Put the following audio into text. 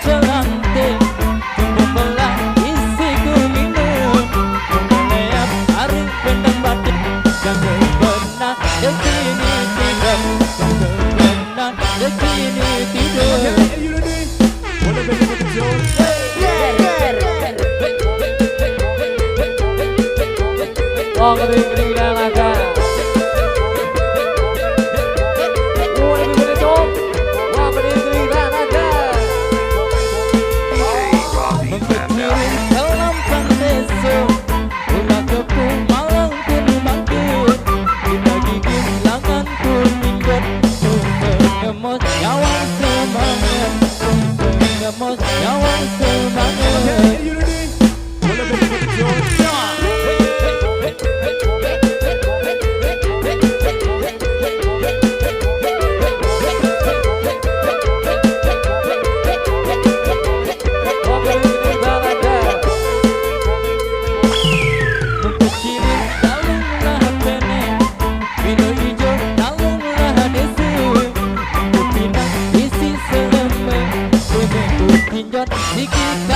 celantik tunggu belah isi ku minum meleap hari pendang batin ganggu benar dekini tidur ganggu benar dekini tidur. Oh, kering-kering dan naga. Oh, ini betul. Wah, kering-kering dan naga. Mengkecil dalam pandeso, ulah kepung malang kuning mangkut. Kita gigit langan kuninggot, pengemos nyawang semangat, pengemos nyawang semangat. Sikit